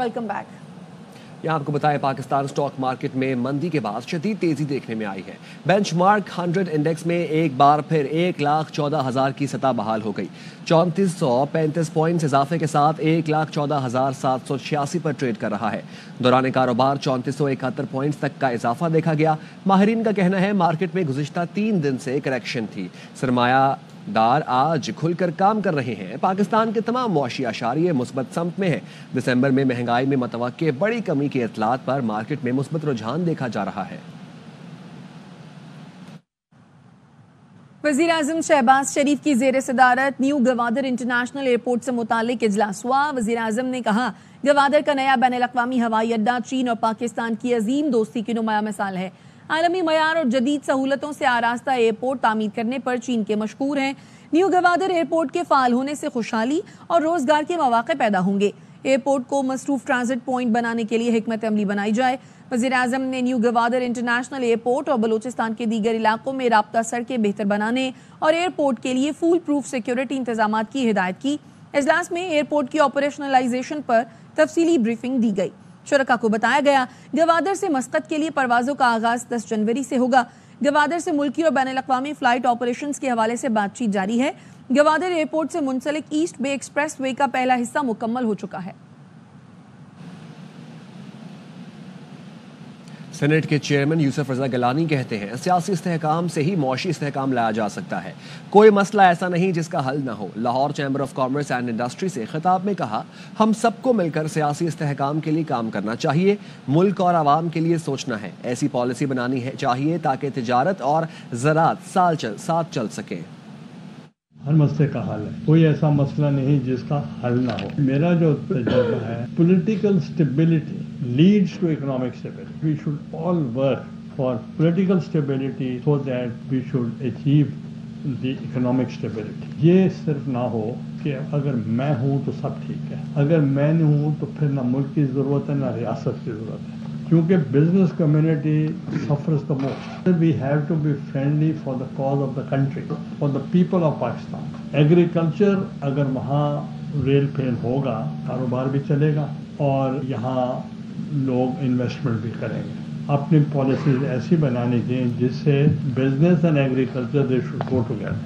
Welcome back. यहाँ आपको बताएं, पाकिस्तान स्टॉक मार्केट में मंदी के बाद शदीद तेजी देखने में आई है। बेंचमार्क 100 इंडेक्स में एक बार फिर 1,14,000 की सतह बहाल हो गई। 3435 पॉइंट्स इजाफे के साथ 1,14,786 पर ट्रेड कर रहा है। दौरान कारोबार 3471 पॉइंट्स तक का इजाफा देखा गया। माहिरीन का कहना है मार्केट में गुज़िश्ता 3 दिन से करेक्शन थी। सरमाया दार आज खुलकर काम कर रहे हैं। पाकिस्तान के तमाम मुआशी आशारिये मुस्बत समत में है। दिसंबर में महंगाई में मतवक्के बड़ी कमी के इतलात पर मार्केट में मुस्बत रुझान देखा जा रहा है। वज़ीर आज़म शहबाज शरीफ की ज़ेर सदारत न्यू गवादर इंटरनेशनल एयरपोर्ट से मुतालिक इजलास हुआ। वज़ीर आज़म ने कहा, गवादर का नया बैनुल-अक़वामी हवाई अड्डा चीन और पाकिस्तान की अजीम दोस्ती की नुमाया मिसाल है। आलमी मयार और जदीद सहूलतों से आरास्ता एयरपोर्ट तामीर करने पर चीन के मशकूर हैं। न्यू गवादर एयरपोर्ट के फाल होने से खुशहाली और रोजगार के मौके पैदा होंगे। एयरपोर्ट को मसरूफ ट्रांजिट पॉइंट बनाने के लिए हिकमत अमली बनाई जाए। वज़ीर आज़म ने न्यू गवादर इंटरनेशनल एयरपोर्ट और बलूचिस्तान के दीगर इलाकों में राब्ता सड़कें बेहतर बनाने और एयरपोर्ट के लिए फूल प्रूफ सिक्योरिटी इंतजामात की हिदायत की। इजलास में एयरपोर्ट की ऑपरेशनलाइजेशन पर तफसीली ब्रीफिंग दी गई। शुरका को बताया गया, गवादर से मस्कत के लिए परवाज़ों का आगाज 10 जनवरी से होगा। गवादर से मुल्की और बैनुल-अक़वामी फ्लाइट ऑपरेशंस के हवाले से बातचीत जारी है। गवादर एयरपोर्ट से मुंसलिक ईस्ट बे एक्सप्रेस वे का पहला हिस्सा मुकम्मल हो चुका है। सेनेट के चेयरमैन यूसुफ रजा गिलानी कहते हैं, सियासी इस्तेहकाम से ही मौशी इस्तेहकाम लाया जा सकता है। कोई मसला ऐसा नहीं जिसका हल ना हो। Lahore chamber of commerce and industry से खिताब में कहा, हम सबको मिलकर सियासी इस्तेहकाम के लिए काम करना चाहिए। मुल्क और आवाम के लिए सोचना है। ऐसी पॉलिसी बनानी है चाहिए ताकि तिजारत और ज़राअत साथ चल सके। हर मसले का हल है, कोई ऐसा मसला नहीं जिसका हल ना हो। मेरा जो तजुर्बा है, political stability leads to economic stability. We should all work for political stability so that we should achieve the economic stability. ये सिर्फ ना हो कि अगर मैं हूँ तो सब ठीक है, अगर मैं नहीं हूँ तो फिर ना मुल्क की ज़रूरत है ना रियासत की ज़रूरत है, क्योंकि business community suffers the most. We have to be friendly for the cause of the country, for the people of Pakistan. Agriculture अगर वहाँ रेल फेल होगा, कारोबार भी चलेगा और यहाँ लोग इन्वेस्टमेंट भी करेंगे। अपनी पॉलिसीज ऐसी बनानी चाहिए जिससे business and agriculture they should go together.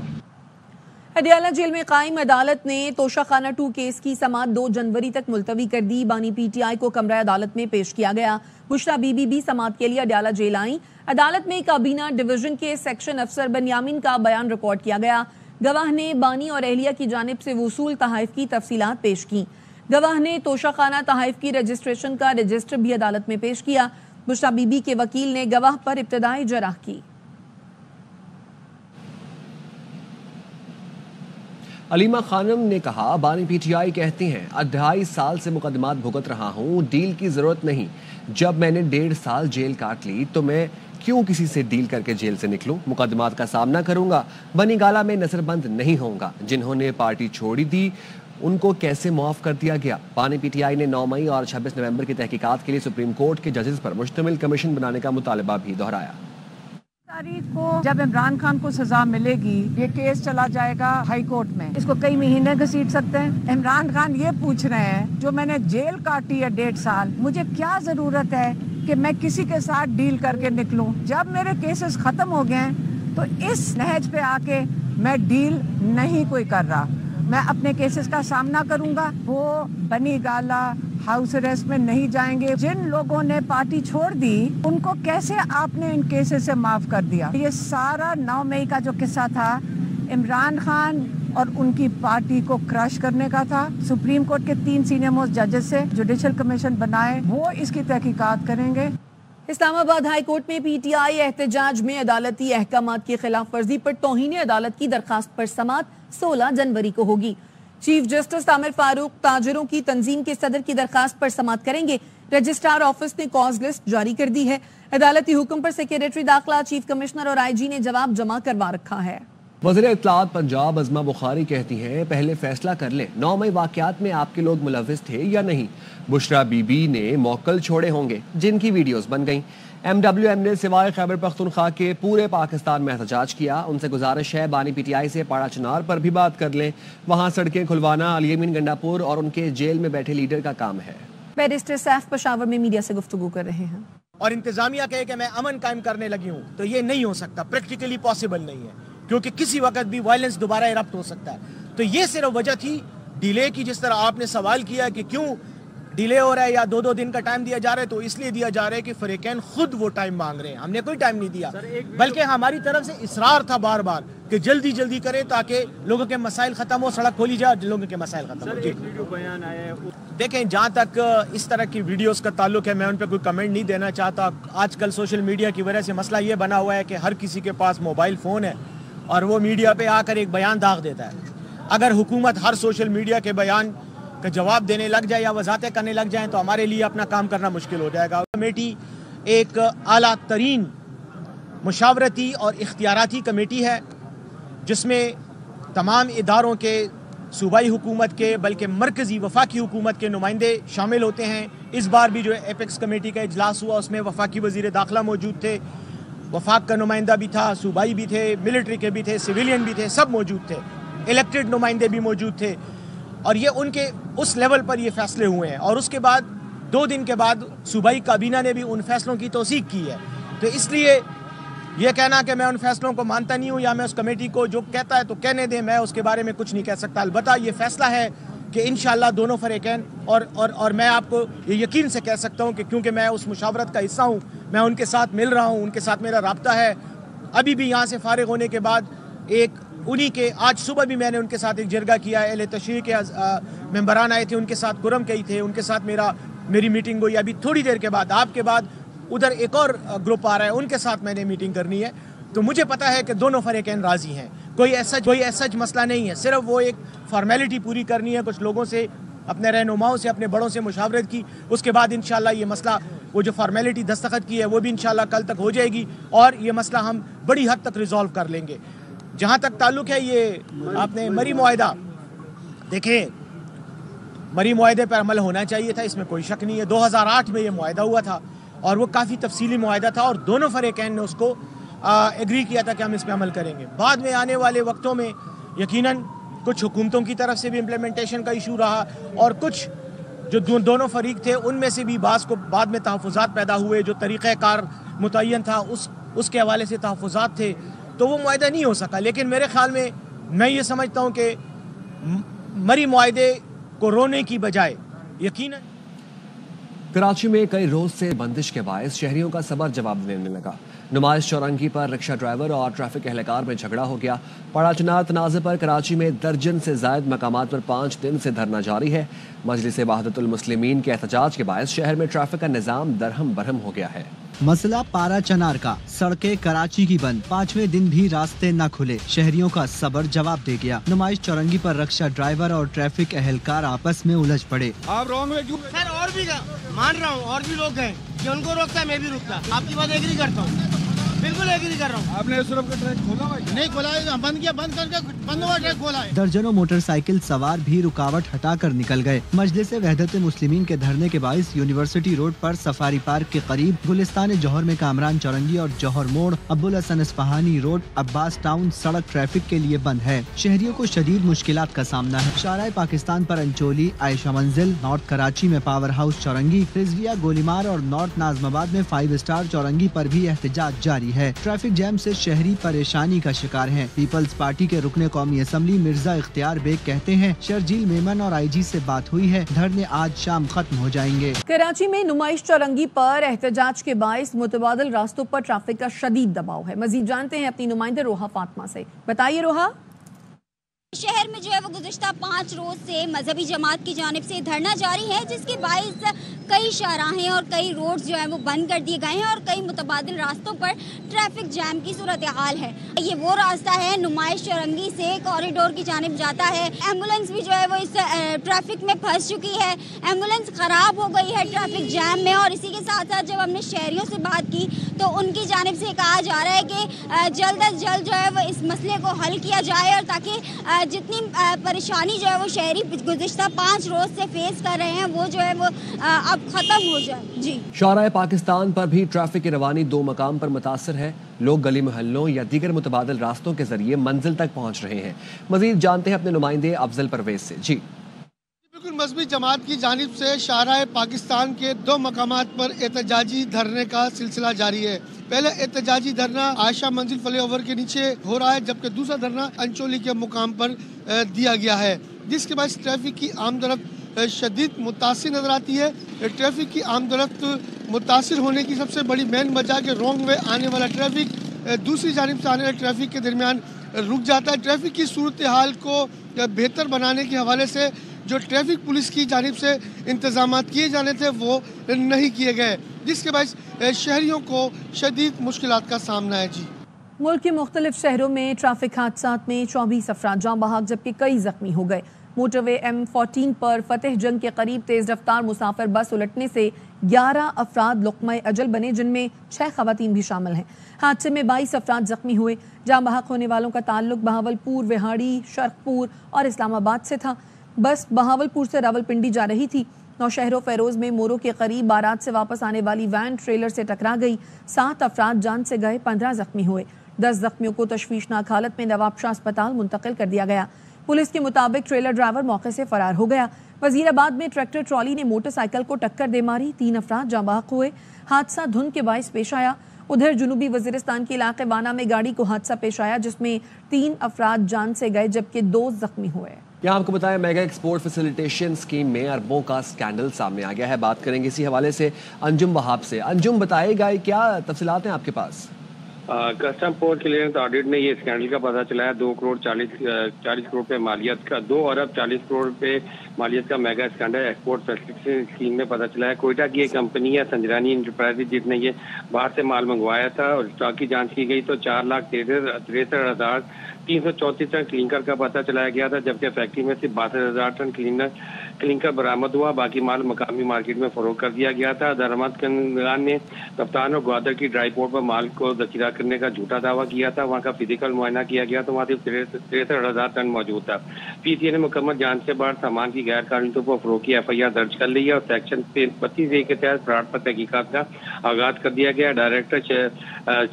Adiala jail में कायम अदालत ने तोशाखाना 2 केस की समाअत 2 जनवरी तक मुलतवी कर दी। बानी पीटीआई को कमरा अदालत में पेश किया गया। बुशरा बीबी भी समाअत के लिए अडियाला जेल आई। अदालत में काबीना डिवीजन के सेक्शन अफसर बनियामिन का बयान रिकॉर्ड किया गया। गवाह ने बानी और एहलिया की जानिब से वसूल तहाइफ की तफसीलात पेश की। गवाह ने तोशाखाना तहाइफ की रजिस्ट्रेशन का रजिस्टर भी अदालत में पेश किया। बुशरा बीबी के वकील ने गवाह पर इब्तिदाई जराह की। अलीमा खानम ने कहा, बानी पीटीआई कहते हैं 2.5 साल से मुकदमात भुगत रहा हूँ, डील की जरूरत नहीं। जब मैंने 1.5 साल जेल काट ली तो मैं क्यों किसी से डील करके जेल से निकलूं? मुकदमात का सामना करूंगा। बनी गाला में नजरबंद नहीं होऊंगा। जिन्होंने पार्टी छोड़ी थी उनको कैसे मुआफ कर दिया गया? बानी पीटीआई ने 9 मई और 26 नवंबर की तहकीकात के लिए सुप्रीम कोर्ट के जजेस पर मुश्तमिल कमीशन बनाने का मुतालबा भी दोहराया। तारीख को जब इमरान खान को सजा मिलेगी, ये केस चला जाएगा हाई कोर्ट में। इसको कई महीने घसीट सकते हैं। इमरान खान ये पूछ रहे हैं, जो मैंने जेल काटी है 1.5 साल, मुझे क्या जरूरत है कि मैं किसी के साथ डील करके निकलूं? जब मेरे केसेस खत्म हो गए तो इस नहज पे आके मैं डील नहीं कोई कर रहा। मैं अपने केसेस का सामना करूंगा। वो बनी गाला हाउस अरेस्ट में नहीं जाएंगे। जिन लोगों ने पार्टी छोड़ दी उनको कैसे आपने इन केसेस से माफ कर दिया? ये सारा 9 मई का जो किस्सा था, इमरान खान और उनकी पार्टी को क्रश करने का था। सुप्रीम कोर्ट के 3 सीनियर मोस्ट जजेस से जुडिशल कमीशन बनाए, वो इसकी तहकीकात करेंगे। इस्लामाबाद हाई कोर्ट में पीटीआई एहतजाज में अदालती अहकामात की खिलाफ वर्जी पर तौहीन अदालत की दरखास्त पर समाअत 16 जनवरी को होगी। चीफ जस्टिस तामिर फारूक ताजिरों की तंजीम के सदर की दरखास्त पर समाअत करेंगे। रजिस्ट्रार ऑफिस ने कॉज लिस्ट जारी कर दी है। अदालती हुक्म पर सेक्रेटरी दाखिला, चीफ कमिश्नर और आईजी ने जवाब जमा करवा रखा है। वज़ीर इत्तलाआत पंजाब अज़मा बुखारी कहती हैं, पहले फैसला कर लें 9 मई वाक़यात में आपके लोग मुलव्विस थे या नहीं। बुशरा बीबी ने मौक्कल छोड़े होंगे जिनकी वीडियोस बन गईं। MWM ने सिवाय खैबर पख्तूनख्वा के पूरे पाकिस्तान में एहतजाज किया। उनसे गुजारिश है बानी पीटीआई से पाड़ा चनार पर भी बात कर लें। वहाँ सड़कें खुलवाना अली अमीन गंडापुर और उनके जेल में बैठे लीडर का काम है। बैरिस्टर सैफ पेशावर में मीडिया से गुफ्तगू कर रहे हैं। और इंतजामिया कहे कि मैं अमन कायम करने लगी हूँ, तो ये नहीं हो सकता, प्रैक्टिकली पॉसिबल नहीं है, क्योंकि किसी वक्त भी वायलेंस दोबारा इरप्ट हो सकता है। तो ये सिर्फ वजह थी डिले की, जिस तरह आपने सवाल किया कि क्यों डिले हो रहा है या 2-2 दिन का टाइम दिया जा रहा है, तो इसलिए दिया जा रहा है कि फरीकैन खुद वो टाइम मांग रहे हैं, हमने कोई टाइम नहीं दिया, बल्कि हमारी तरफ से इसरार था बार बार कि जल्दी जल्दी करें ताकि लोगों के मसाइल खत्म हो, सड़क खोली जाए, लोगों के मसाइल खत्म हो। वीडियो बयान आया है, देखें जहाँ तक इस तरह की वीडियोस का ताल्लुक है, मैं उन पर कोई कमेंट नहीं देना चाहता। आजकल सोशल मीडिया की वजह से मसला ये बना हुआ है कि हर किसी के पास मोबाइल फ़ोन है और वो मीडिया पे आकर एक बयान दाग देता है। अगर हुकूमत हर सोशल मीडिया के बयान का जवाब देने लग जाए या वजाहतें करने लग जाएं तो हमारे लिए अपना काम करना मुश्किल हो जाएगा। कमेटी एक आला तरीन मुशावरती और इख्तियाराती कमेटी है, जिसमें तमाम इदारों के, सूबाई हुकूमत के, बल्कि मरकज़ी वफाकी हुकूमत के नुमाइंदे शामिल होते हैं। इस बार भी जो एपेक्स कमेटी का इजलास हुआ उसमें वफाकी वज़ीर दाखिला मौजूद थे, वफाक का नुमाइंदा भी था, सूबाई भी थे, मिलिट्री के भी थे, सिविलियन भी थे, सब मौजूद थे, इलेक्टेड नुमाइंदे भी मौजूद थे, और ये उनके उस लेवल पर ये फैसले हुए हैं। और उसके बाद 2 दिन के बाद सूबाई काबीना ने भी उन फैसलों की तौसीक की है। तो इसलिए ये कहना कि मैं उन फैसलों को मानता नहीं हूँ या मैं उस कमेटी को जो कहता है तो कहने दें, मैं उसके बारे में कुछ नहीं कह सकता। अलबत्ता ये फैसला है कि इंशाअल्लाह दोनों फरीकैन और मैं आपको ये यकीन से कह सकता हूँ कि क्योंकि मैं उस मुशावरत का हिस्सा हूँ, मैं उनके साथ मिल रहा हूँ, उनके साथ मेरा राब्ता है। अभी भी यहाँ से फारिग होने के बाद उन्हीं के आज सुबह भी मैंने उनके साथ एक जरगा किया है, अहले तशरीह के मेंबरान आए थे, उनके साथ कुरम कई थे, उनके साथ मेरी मीटिंग हुई। अभी थोड़ी देर के बाद आपके बाद उधर एक और ग्रुप आ रहा है, उनके साथ मैंने मीटिंग करनी है। तो मुझे पता है कि दोनों फरीकैन राजी हैं, कोई ऐसा मसला नहीं है, सिर्फ वो एक फॉर्मेलिटी पूरी करनी है, कुछ लोगों से, अपने रहनुमाओं से, अपने बड़ों से मुशावरत की। उसके बाद इंशाल्लाह ये मसला, वो जो फॉर्मेलिटी दस्तखत की है वो भी इंशाल्लाह कल तक हो जाएगी और ये मसला हम बड़ी हद तक रिजॉल्व कर लेंगे। जहाँ तक ताल्लुक है ये आपने मरी मुआहिदा, देखें मरी मुआहिदे पर अमल होना चाहिए था, इसमें कोई शक नहीं है। 2008 में ये मुआहिदा हुआ था और वो काफ़ी तफसीली मुआहिदा था और दोनों फरीकैन ने उसको एग्री किया था कि हम इस पर अमल करेंगे। बाद में आने वाले वक्तों में यकीनन कुछ हुकूमतों की तरफ से भी इम्प्लीमेंटेशन का इशू रहा और कुछ जो दोनों फरीक थे उनमें से भी बाज़ को बाद में तहफ़्फ़ुज़ात पैदा हुए, जो तरीक़ाकार मुतय्यन था उसके हवाले से तहफ़्फ़ुज़ात थे, तो वो मुआहिदा नहीं हो सका। लेकिन मेरे ख्याल में मैं ये समझता हूँ कि मरी मुआहिदे को रोने की बजाय यकीनन कराची में कई रोज से बंदिश के बायस शहरियों का सबर जवाब देने लगा। नुमाइश चौरंगी पर रिक्शा ड्राइवर और ट्रैफिक एहलकार में झगड़ा हो गया। पड़ा चनार तनाज़े पर कराची में दर्जन से जायद मकामात पर 5 दिन से धरना जारी है। मजलिस वहदतुल मुस्लिमीन के एहतजाज के बायस शहर में ट्रैफिक का निज़ाम दरहम बरहम हो गया है। मसला पारा चनार का, सड़कें कराची की बंद, 5वें दिन भी रास्ते न खुले, शहरियों का सबर जवाब दे गया। नुमाइश चौरंगी पर रिक्शा ड्राइवर और ट्रैफिक एहलकार आपस में उलझ पड़े। आप रॉन्ग वे क्यों? सर और भी मान रहा हूँ, और भी लोग हैं कि उनको रोकता है, मैं भी रुकता, आपकी बात एग्री करता हूँ, बिल्कुल एग्री कर रहा हूँ। आपने इस तरफ का ट्रैक खोला भाई? नहीं खोला है, बंद किया, बंद करके बंद हुआ ट्रैक खोला है। दर्जनों मोटरसाइकिल सवार भी रुकावट हटाकर निकल गए। मजलिस वहदत मुस्लिमीन के धरने के बाइस यूनिवर्सिटी रोड पर सफारी पार्क के करीब गुलिस्तान जौहर में कामरान चौरंगी और जौहर मोड़, अब्बुल हसन इस्फहानी रोड, अब्बास टाउन सड़क ट्रैफिक के लिए बंद है। शहरियों को शदीद मुश्किलात का सामना है। शाराए पाकिस्तान पर अंचोली, आयशा मंजिल, नॉर्थ कराची में पावर हाउस चौरंगी, रिजविया गोलीमार और नॉर्थ नाजमाबाद में 5 स्टार चौरंगी पर भी एहतजाज जारी है। ट्रैफिक जैम से शहरी परेशानी का शिकार हैं। पीपल्स पार्टी के रुकने कौमी असम्बली मिर्जा इख्तियार बेग कहते हैं शर्जील मेमन और IG से बात हुई है, धरने आज शाम खत्म हो जाएंगे। कराची में नुमाइश चौरंगी पर एहतजाज के बायस मुतबादिल रास्तों पर ट्रैफिक का शदीद दबाव है। मजीद जानते हैं अपनी नुमाइंदे रोहा फातिमा से। बताइए रोहा। शहर में जो है वो गुज़िश्ता 5 रोज से मजहबी जमात की जानिब से धरना जारी है, जिसके बायस कई शाहराहें और कई रोड्स जो है वो बंद कर दिए गए हैं और कई मुतबादिल रास्तों पर ट्रैफिक जैम की सूरत हाल है। ये वो रास्ता है नुमाइश चौरंगी से कॉरिडोर की जानिब जाता है। एम्बुलेंस भी जो है वो इस ट्रैफिक में फंस चुकी है, एम्बुलेंस खराब हो गई है ट्रैफिक जैम में। और इसी के साथ साथ जब हमने शहरियों से बात की तो उनकी जानिब से कहा जा रहा है कि जल्द अज जल्द जो है वो इस मसले को हल किया जाए और ताकि जितनी परेशानी जो है वो शहरी गुज़िश्ता 5 रोज से फेस कर रहे हैं वो जो है वो अब खत्म हो जाए। जी, शाराए पाकिस्तान पर भी ट्रैफिक की रवानी 2 मकाम पर मुतासर है। लोग गली मोहल्लों या दीगर मुतबादिल रास्तों के जरिए मंजिल तक पहुंच रहे हैं। मजीद जानते हैं अपने नुमाइंदे अफजल परवेज से। जी, بالکل مذہبی جماعت کی جانب سے شاہراہ پاکستان کے 2 مقامات پر احتجاجی دھرنے کا سلسلہ جاری ہے. پہلے احتجاجی دھرنا عائشہ منزل فلائی اوور کے نیچے ہو رہا ہے، جبکہ دوسرا دھرنا انچولی کے مقام پر دیا گیا ہے، جس کے باعث ٹریفک کی عام رفت شدید متاثر نظر آتی ہے. ٹریفک کی عام رفت متاثر ہونے کی سب سے بڑی مین وجہ کہ رانگ وے آنے والا ٹریفک دوسری جانب سے آنے والے ٹریفک کے درمیان رک جاتا ہے. ٹریفک کی صورتحال کو بہتر بنانے کے حوالے سے جو ٹریفک پولیس کی جانب سے انتظامات کیے جانے تھے وہ نہیں کیے گئے، جس کے باعث شہریوں کو شدید مشکلات کا سامنا ہے. ملک کے مختلف شہروں میں ٹریفک حادثات میں 24 افراد جاں بحق جبکہ کئی زخمی ہو گئے. موٹر وے M14 پر فتح جنگ کے قریب تیز رفتار مسافر بس الٹنے سے 11 افراد لقمہ اجل بنے، جن میں 6 خواتین بھی شامل ہیں. حادثے میں 22 افراد زخمی ہوئے. جاں بحق ہونے والوں کا تعلق بہاولپور، وہاڑی، شرقپور اور اسلام آباد سے تھا. بس بہاولپور سے راولپنڈی جا رہی تھی. نوشہر و فیروز میں مورو کے قریب بارات سے واپس آنے والی وین ٹریلر سے ٹکرا گئی. 7 افراد جان سے گئے، 15 زخمی ہوئے. 10 زخمیوں کو تشویشناک حالت میں نواب شاہ اسپتال منتقل کر دیا گیا. پولیس کے مطابق ٹریلر ڈرائیور موقع سے فرار ہو گیا. وزیر آباد میں ٹریکٹر ٹرالی نے موٹر سائیکل کو ٹکر دے ماری، 3 افراد جاں بحق ہوئے. حادثہ دھند کے باعث پیش آیا. ادھر جنوبی وزیرستان کے علاقے وانا میں گاڑی کو حادثہ پیش آیا جس میں 3 افراد جان سے گئے جبکہ 2 زخمی ہوئے. یہاں آپ کو بتائیں میگا ایکسپورٹ فیسیلیٹیشن اسکیم میں اربوں کا اسکینڈل سامنے آ گیا ہے. بات کریں گے اسی حوالے سے انجم وہاب سے. انجم بتائے گا کیا تفصیلات ہیں آپ کے پاس؟ کسٹم پورٹ کلیئرنس آڈٹ میں یہ اسکینڈل کا پتہ چلا ہے. 2 کروڑ 40 کروڑ روپے مالیت کا 2 ارب 40 کروڑ روپے مالیت کا mega scandal export facilitation scheme میں پتہ چلا ہے. کوئٹہ کی ایک کمپنی ہے سنجرانی انٹرپرائز جس نے یہ باہر سے مال منگوایا تھا اور اسٹاک کی جانچ کی گئی تو 4,63,334 ٹن کلینکر کا پتہ چلایا گیا تھا، جبکہ فیکٹری میں صرف 62,000 ٹن کلینکر برآمد ہوا. باقی مال مقامی مارکیٹ میں فروخت کر دیا گیا تھا. درآمد کنندگان نے کپتان اور گوادر کی ڈرائی پورٹ پر مال کو ذخیرہ کرنے کا جھوٹا دعویٰ کیا تھا. وہاں کا فزیکل معائنہ کیا گیا تو وہاں صرف 63,000 ٹن موجود تھا. PCA نے مکمل جانچ کے بعد سامان کی غیر قانونی طور پر فروخت کی FIR درج کر لی ہے اور سیکشن 25A کے تحت فراڈ پر تحقیقات کا آغاز کر دیا گیا. ڈائریکٹر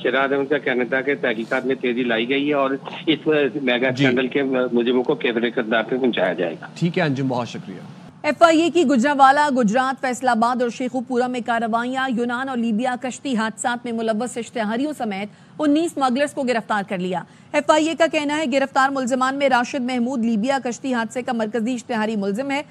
شیراز احمد کا کہنا تھا کہ تحقیقات میں تیزی لائی گئی ہے اور اس میگا اسکینڈل کے ملزموں کو کیفر اقدام پہ پہنچایا جائے گا. ٹھیک ہے انجم، بہت شکریہ. FIA کی گجرانوالہ، گجرات، فیصل آباد اور شیخو پورہ میں کارروائیاں. یونان اور لیبیا کشتی حادثات میں ملوث اشتہاریوں سمیت 19 اسمگلرز کو گرفتار کر لیا. FIA کا کہنا ہے گرفتار ملزمان میں راشد محمود لیبیا کشتی حادثے کا مرکزی اشتہاری ملزم ہے.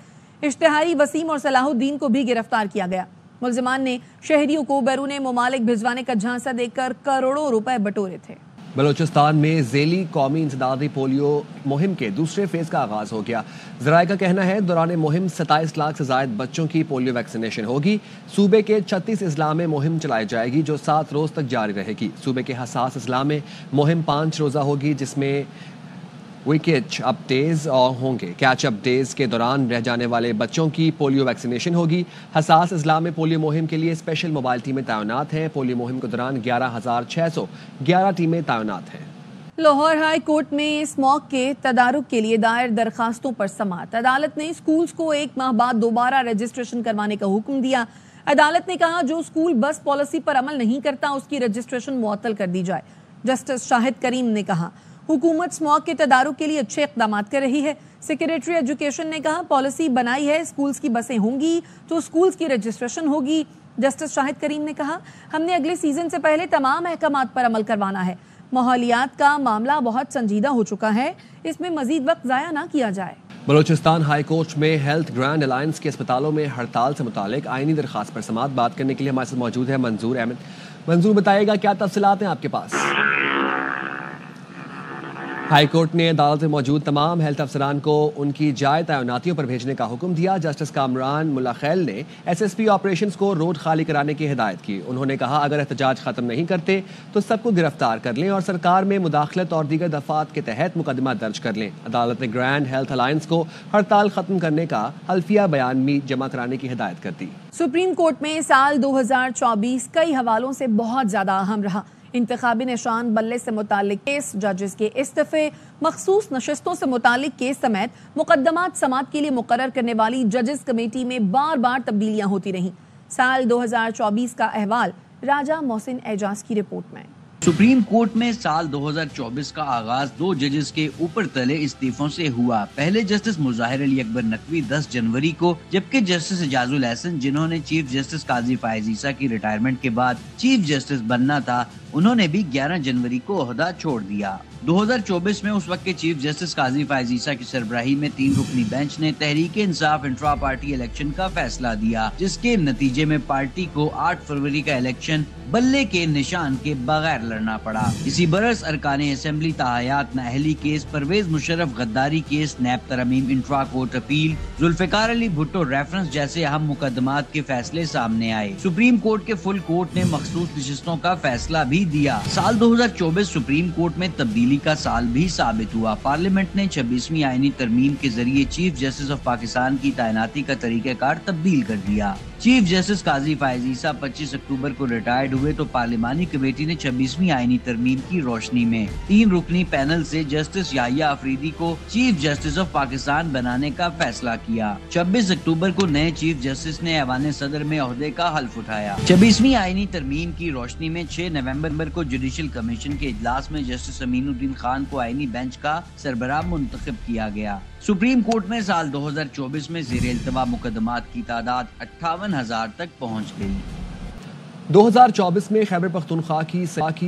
اشتہاری وسیم اور صلاح الدین کو بھی گرفتار کیا گیا. ملزمان نے شہریوں کو بیرون ممالک بھجوانے کا جھانسا دے کر کروڑوں روپے بٹورے تھے. بلوچستان میں ذیلی قومی انسدادی پولیو مہم کے دوسرے فیز کا آغاز ہو گیا. ذرائع کا کہنا ہے دوران مہم 27 لاکھ سے زائد بچوں کی پولیو ویکسینیشن ہوگی. صوبے کے 36 اضلاع میں مہم چلائی جائے گی جو 7 روز تک جاری رہے گی. صوبے کے حساس اضلاع میں مہم 5 روزہ ہوگی جس میں ویکیچ اپ ڈیز ہوں گے. کیچ اپ ڈیز کے دوران رہ جانے والے بچوں کی پولیو ویکسینیشن ہوگی. حساس اضلاع میں پولیو مہم کے لیے اسپیشل موبائل ٹیمیں تعینات ہیں. پولیو مہم کے دوران 11,611 ٹیمیں تعینات ہیں. لاہور ہائی کورٹ میں اسموک کے تدارک کے لیے دائر درخواستوں پر سماعت. عدالت نے اسکولز کو 1 ماہ بعد دوبارہ رجسٹریشن کروانے کا حکم دیا. عدالت نے کہا جو اسکول بس پالیسی پر عمل نہیں کرتا اس کی رجسٹریشن معطل کر دی جائے. جسٹس شاہد کریم نے کہا حکومت اسموک کے تدارک کے لیے اچھے اقدامات کر رہی ہے. سیکریٹری ایجوکیشن نے کہا پالیسی بنائی ہے، اسکولز کی بسیں ہوں گی تو اسکولز کی رجسٹریشن ہوگی. جسٹس شاہد کریم نے کہا ہم نے اگلے سیزن سے پہلے تمام احکامات پر عمل کروانا ہے. ماحولیات کا معاملہ بہت سنجیدہ ہو چکا ہے، اس میں مزید وقت ضائع نہ کیا جائے. بلوچستان ہائی کورٹ میں ہیلتھ گرینڈ الائنس کے اسپتالوں میں ہڑتال سے متعلق آئینی درخواست پر سماعت. بات کرنے کے لیے ہمارے ساتھ موجود ہے منظور احمد. منظور بتائے گا کیا تفصیلات ہیں آپ کے پاس؟ ہائی کورٹ نے عدالت میں موجود تمام ہیلتھ افسران کو ان کی جائے تعیناتیوں پر بھیجنے کا حکم دیا. جسٹس کامران ملا خیل نے SSP آپریشنز کو روڈ خالی کرانے کی ہدایت کی. انہوں نے کہا اگر احتجاج ختم نہیں کرتے تو سب کو گرفتار کر لیں اور سرکار میں مداخلت اور دیگر دفعات کے تحت مقدمہ درج کر لیں. عدالت نے گرینڈ ہیلتھ الائنس کو ہڑتال ختم کرنے کا حلفیہ بیان بھی جمع کرانے کی ہدایت کر دی. سپریم کورٹ میں سال 2024 کئی حوالوں سے بہت زیادہ اہم رہا. انتخابی نشان بلے سے متعلق کیس، ججز کے استعفے، مخصوص نشستوں سے متعلق کیس سمیت مقدمات سماعت کے لیے مقرر کرنے والی ججز کمیٹی میں بار بار تبدیلیاں ہوتی رہیں. سال 2024 کا احوال راجہ محسن اعجاز کی رپورٹ میں. سپریم کورٹ میں سال 2024 کا آغاز 2 ججز کے اوپر تلے استعفوں سے ہوا۔ پہلے جسٹس مظاہر علی اکبر نقوی 10 جنوری کو، جبکہ جسٹس اعجاز الحسن جنہوں نے چیف جسٹس قاضی فائز عیسیٰ کی ریٹائرمنٹ کے بعد چیف جسٹس بننا تھا، انہوں نے بھی 11 جنوری کو عہدہ چھوڑ دیا۔ 2024 میں اس وقت کے چیف جسٹس قاضی فائز عیسیٰ کی سربراہی میں 3 رکنی بینچ نے Tehreek Insaf intra party election کا فیصلہ دیا، جس کے نتیجے میں پارٹی کو 8 فروری کا الیکشن بلے کے نشان کے بغیر لڑنا پڑا۔ اسی برس ارکان اسمبلی تاحیات نااہلی کیس، پرویز مشرف غداری کیس، نیب ترمیم intra court appeal, Zulfiqar Ali Bhutto reference جیسے اہم مقدمات کے فیصلے سامنے آئے۔ سپریم کورٹ کے فل کورٹ نے مخصوص نشستوں کا فیصلہ بھی دیا۔ سال 2024 سپریم کورٹ میں تبدیلی کا سال بھی ثابت ہوا۔ پارلیمنٹ نے 26ویں آئینی ترمیم کے ذریعے چیف جسٹس آف پاکستان کی تعیناتی کا طریقہ کار تبدیل کر دیا۔ چیف جسٹس قاضی فائز عیسیٰ 25 اکتوبر کو ریٹائرڈ ہوئے تو پارلیمانی کمیٹی نے 26ویں آئینی ترمیم کی روشنی میں 3 رکنی پینل سے جسٹس یحییٰ افریدی کو چیف جسٹس آف پاکستان بنانے کا فیصلہ کیا۔ 26 اکتوبر کو نئے چیف جسٹس نے ایوان صدر میں عہدے کا حلف اٹھایا۔ 26ویں آئینی ترمیم کی روشنی میں 6 نومبر کو جوڈیشل کمیشن کے اجلاس میں جسٹس امین الدین خان کو آئینی بینچ کا سربراہ منتخب کیا گیا۔ سپریم کورٹ میں سال 2024 میں زیر التوا مقدمات کی تعداد 58,000 تک پہنچ گئی۔ 2024 میں خیبر پختونخوا کی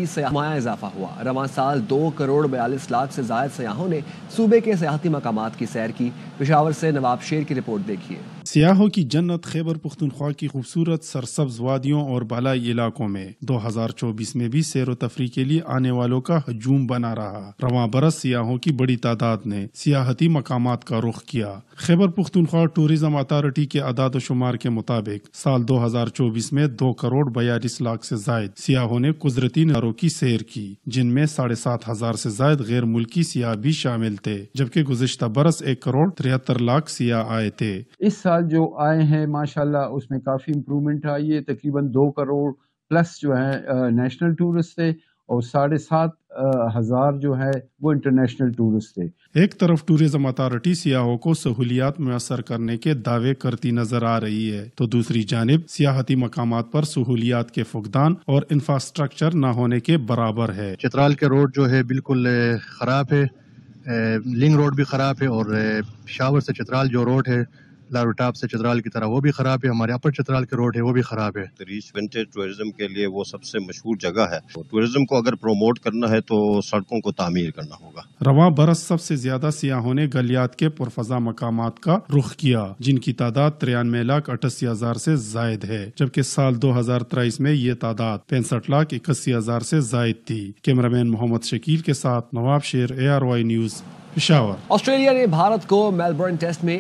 سیاحوں اضافہ ہوا۔ رواں سال 2,42,00,000 سے زائد سیاحوں نے صوبے کے سیاحتی مقامات کی سیر کی۔ پشاور سے نواب شیر کی رپورٹ دیکھیے۔ سیاحوں کی جنت خیبر پختونخوا کی خوبصورت سرسبز وادیوں اور بالائی علاقوں میں 2024 میں بھی سیر و تفریح کے لیے آنے والوں کا ہجوم بنا رہا۔ رواں برس سیاحوں کی بڑی تعداد نے سیاحتی مقامات کا رخ کیا۔ خیبر پختونخوا ٹورزم اتھارٹی کے اعداد و شمار کے مطابق سال 2024 میں 2,42,00,000 سے زائد سیاحوں نے قدرتی نظاروں کی سیر کی، جن میں 7,500 سے زائد غیر ملکی سیاح بھی شامل تھے، جبکہ گزشتہ برس 1,73,00,000 سیاح آئے تھے۔ اس سال جو آئے ہیں ماشاءاللہ اس میں کافی امپرومنٹ آئی ہے۔ تقریباً 2 کروڑ پلس جو ہے نیشنل ٹورسٹ تھے اور 7,500 جو ہے وہ انٹرنیشنل ٹورسٹ تھے۔ ایک طرف ٹورزم اتھارٹی سیاحوں کو سہولیات میسر کرنے کے دعوے کرتی نظر آ رہی ہے، تو دوسری جانب سیاحتی مقامات پر سہولیات کے فقدان اور انفراسٹرکچر نہ ہونے کے برابر ہے۔ چترال کے روڈ جو ہے بالکل خراب ہے، لنگ روڈ بھی خراب ہے، اور پشاور سے چترال جو روڈ ہے لاہور ٹاپ سے چترال کی طرح وہ بھی خراب ہے۔ ہمارے اپر چترال کے روڈ ہے وہ بھی خراب ہے۔ ریچ ونٹیج ٹورزم کے لیے وہ سب سے مشہور جگہ ہے۔ ٹورزم کو اگر پروموٹ کرنا ہے تو سڑکوں کو تعمیر کرنا ہوگا۔ رواں برس سب سے زیادہ سیاحوں نے گلیات کے پرفضا مقامات کا رخ کیا، جن کی تعداد 93,88,000 سے زائد ہے، جبکہ سال 2023 میں یہ تعداد 65,81,000 سے زائد تھی۔ کیمرامین محمد شکیل کے ساتھ نواب شیر، ARY نیوز، پشاور۔ آسٹریلیا نے بھارت کو میلبرن ٹیسٹ میں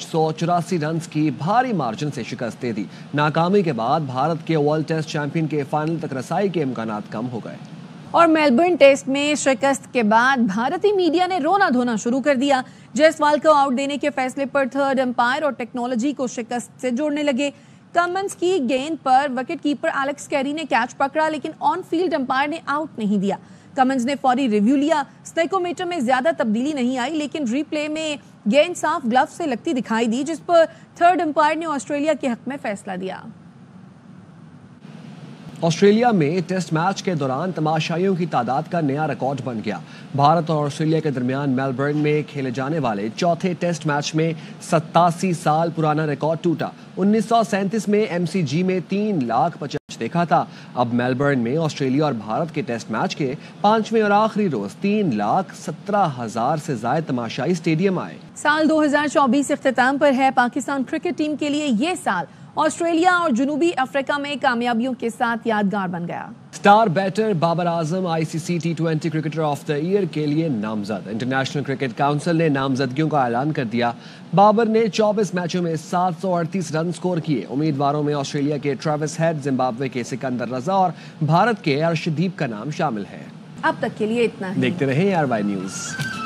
184 رنز کی بھاری مارجن سے شکست دے دی۔ ناکامی کے بعد بھارت کے ورلڈ ٹیسٹ چیمپئن کے فائنل تک رسائی کے امکانات کم ہو گئے۔ اور میلبرن ٹیسٹ میں شکست کے بعد بھارتی میڈیا نے رونا دھونا شروع کر دیا۔ جیسوال کو آؤٹ دینے کے فیصلے پر تھرڈ امپائر اور ٹیکنالوجی کو شکست سے جوڑنے لگے۔ کمنس کی گیند پر وکٹ کیپر ایلیکس کیری نے کیچ پکڑا، لیکن آن فیلڈ امپائر نے آؤٹ نہیں دیا۔ کمنز نے فوری ریویو لیا۔ سنیکومیٹر میں زیادہ تبدیلی نہیں آئی، لیکن ری پلے میں گیند صاف گلو سے لگتی دکھائی دی، جس پر تھرڈ امپائر نے آسٹریلیا کے حق میں فیصلہ دیا۔ آسٹریلیا میں ٹیسٹ میچ کے دوران تماشائیوں کی تعداد کا نیا ریکارڈ بن گیا۔ بھارت اور آسٹریلیا کے درمیان میلبرن میں کھیلے جانے والے چوتھے ٹیسٹ میچ میں 87 سال پرانا ریکارڈ ٹوٹا۔ 1937 میں MCG میں 3,50,000 دیکھا تھا۔ اب میلبرن میں آسٹریلیا اور بھارت کے ٹیسٹ میچ کے 5ویں اور آخری روز 3,17,000 سے زائد تماشائی اسٹیڈیم آئے۔ سال 2024 اختتام پر ہے۔ پاکستان کرکٹ ٹیم کے لیے یہ سال آسٹریلیا اور جنوبی افریقہ میں کامیابیوں کے ساتھ یادگار بن گیا۔ Star batter Babar Azam ICC T20 cricketer of the year کے لیے نامزد۔ انٹرنیشنل کرکٹ کونسل نے نامزدگیوں کا اعلان کر دیا۔ بابر نے 24 میچوں میں 738 رن سکور کیے۔ امیدواروں میں آسٹریلیا کے ٹریوس ہیڈ، زمبابوے کے سکندر رضا اور بھارت کے ارشدیپ کا نام شامل ہے۔ اب تک کے لیے اتنا ہی۔ دیکھتے رہیں RY نیوز۔